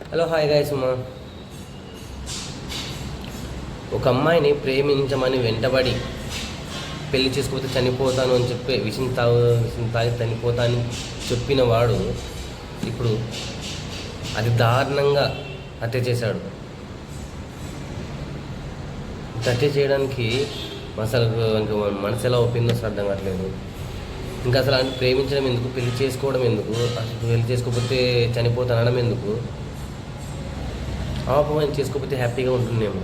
Hello hi guys అమ్మా. ఒక అమ్మాయిని ప్రేమించమని వెంటబడి పెళ్లి చేసుకోకపోతే చనిపోతాను అని చెప్పి విషం తాగి చనిపోతా అని చెప్పిన వాడు ఇప్పుడు అది దారుణంగా హత్య చేశాడు. హత్య చేయడానికి అసలు ఇంకా మనసు ఎలా ఒప్పిందో అసలు అర్థం కావట్లేదు. ఇంకా అసలు ఆయన ప్రేమించడం ఎందుకు, పెళ్లి చేసుకోవడం ఎందుకు, అసలు పెళ్లి చేసుకోకపోతే చనిపోతానడం ఎందుకు? ఆయన చేసుకోకపోతే హ్యాపీగా ఉంటుందేమో.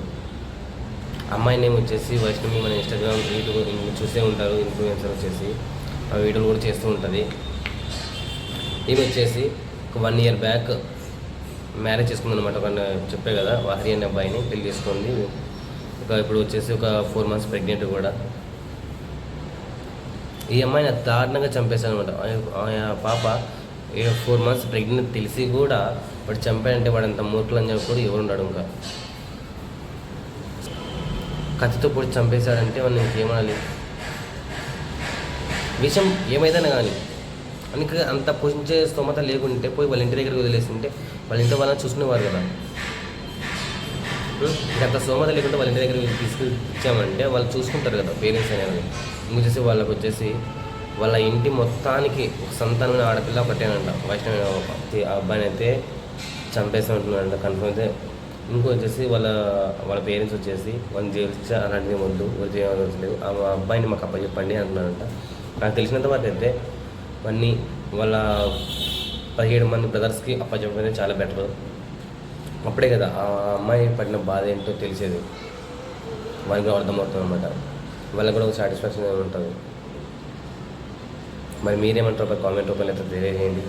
అమ్మాయి నేమ్ వచ్చేసి వైష్ణవి. మన ఇన్స్టాగ్రామ్ చూసే ఉంటారు, ఇన్ఫ్లుయెన్సర్ వచ్చేసి ఆ వీడియోలు కూడా చేస్తూ ఉంటుంది. ఈమె వచ్చేసి ఒక 1 year బ్యాక్ మ్యారేజ్ చేసుకుందనమాట. ఒక చెప్పే కదా, హరి అనే అబ్బాయిని పెళ్లి చేసుకుంది. ఇప్పుడు వచ్చేసి ఒక 4 months ప్రెగ్నెంట్ కూడా. ఈ అమ్మాయిని దారుణంగా చంపేశాను అనమాట. ఆ పాప 4 months ప్రెగ్నెంట్ తెలిసి కూడా వాడు చంపాడంటే వాడు అంత మూర్ఖులు అని చెప్పి కూడా ఎవరున్నాడు. ఇంకా కత్తితో పొడి చంపేశాడంటే వాడిని ఇంకేమనాలి? విషయం ఏమైనా కానీ అందుకే అంత పోషించే స్తోమత లేకుంటే పోయి వాళ్ళ ఇంటి దగ్గరికి వదిలేస్తుంటే వాళ్ళ ఇంట్లో వాళ్ళని చూసుకునేవారు కదా. అంత స్తోమత లేకుంటే వాళ్ళ ఇంటి దగ్గరికి తీసుకొచ్చామంటే వాళ్ళు చూసుకుంటారు కదా పేరెంట్స్ అనేవి. ఇంకొచ్చేసి వాళ్ళకి వచ్చేసి వాళ్ళ ఇంటి మొత్తానికి ఒక సంతానమైన ఆడపిల్ల ఒకటేనంట. వైష్ణవి ఆ అబ్బాయిని అయితే చంపేస్తున్నట్టున్నాడంట కన్ఫర్మ్ అయితే. ఇంకో వచ్చేసి వాళ్ళ పేరెంట్స్ వచ్చేసి వాళ్ళని జైలు అలాంటిది వద్దు, చేయలేదు, ఆ అబ్బాయిని మాకు అప్పచెప్పండి అంటున్నారంట. నాకు తెలిసినంత వరకు అయితే వాడిని వాళ్ళ 17 మంది బ్రదర్స్కి అప్పచెప్పడం చాలా బెటర్. అప్పుడే కదా ఆ అమ్మాయి పడిన బాధ ఏంటో తెలిసేది, వాళ్ళకి అర్థమవుతుంది అనమాట. వాళ్ళకి కూడా ఒక సాటిస్ఫాక్షన్ ఉంటుంది. మరి మీరేమంటారు? కామెంట్ రూపంలో అయితే తెలియజేయండి.